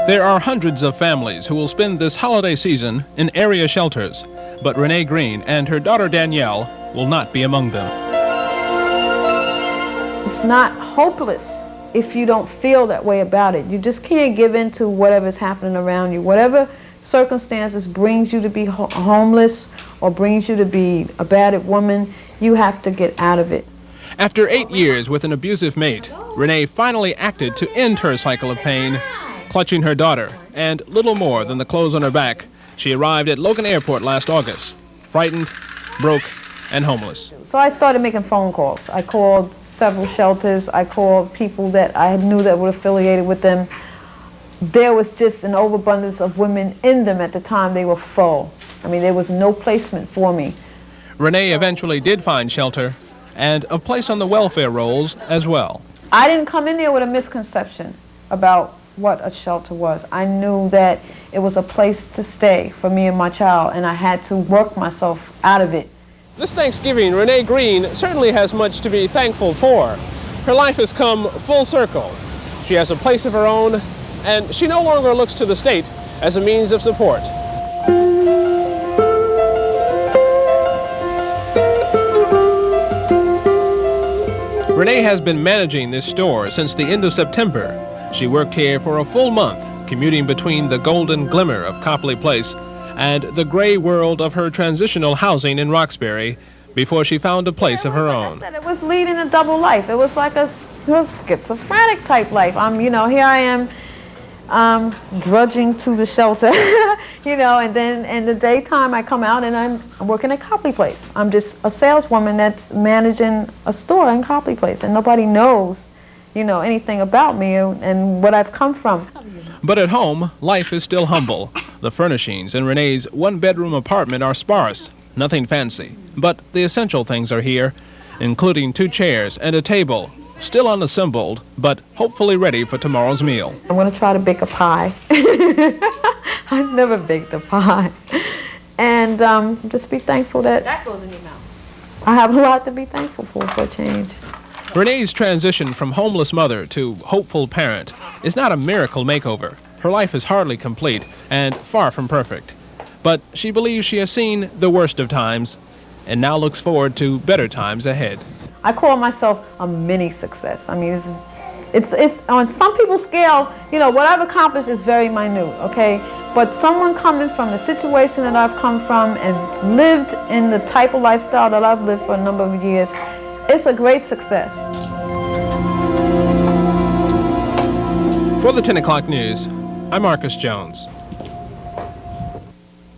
There are hundreds of families who will spend this holiday season in area shelters, but Renee Green and her daughter Danielle will not be among them. It's not hopeless if you don't feel that way about it. You just can't give in to whatever's happening around you. Whatever circumstances brings you to be homeless or brings you to be a battered woman, you have to get out of it. After 8 years with an abusive mate, Renee finally acted to end her cycle of pain. Clutching her daughter and little more than the clothes on her back, she arrived at Logan Airport last August, frightened, broke, and homeless. So I started making phone calls. I called several shelters. I called people that I knew that were affiliated with them. There was just an overabundance of women in them at the time. They were full. I mean, there was no placement for me. Renee eventually did find shelter and a place on the welfare rolls as well. I didn't come in there with a misconception about what a shelter was. I knew that it was a place to stay for me and my child, and I had to work myself out of it. This Thanksgiving, Renee Green certainly has much to be thankful for. Her life has come full circle. She has a place of her own, and she no longer looks to the state as a means of support. Renee has been managing this store since the end of September. She worked here for a full month, commuting between the golden glimmer of Copley Place and the gray world of her transitional housing in Roxbury before she found a place of her own. It was leading a double life. It was like a schizophrenic type life. Here I am drudging to the shelter, and then in the daytime I come out and I'm working at Copley Place. I'm just a saleswoman that's managing a store in Copley Place, and nobody knows anything about me and what I've come from. But at home, life is still humble. The furnishings in Renee's one-bedroom apartment are sparse, nothing fancy. But the essential things are here, including 2 chairs and a table, still unassembled, but hopefully ready for tomorrow's meal. I'm going to try to bake a pie. I've never baked a pie. And just be thankful that goes in your mouth. I have a lot to be thankful for a change. Renee's transition from homeless mother to hopeful parent is not a miracle makeover. Her life is hardly complete and far from perfect. But she believes she has seen the worst of times and now looks forward to better times ahead. I call myself a mini success. I mean, it's on some people's scale, what I've accomplished is very minute, okay? But someone coming from the situation that I've come from and lived in the type of lifestyle that I've lived for a number of years, it's a great success. For the 10 o'clock news, I'm Marcus Jones.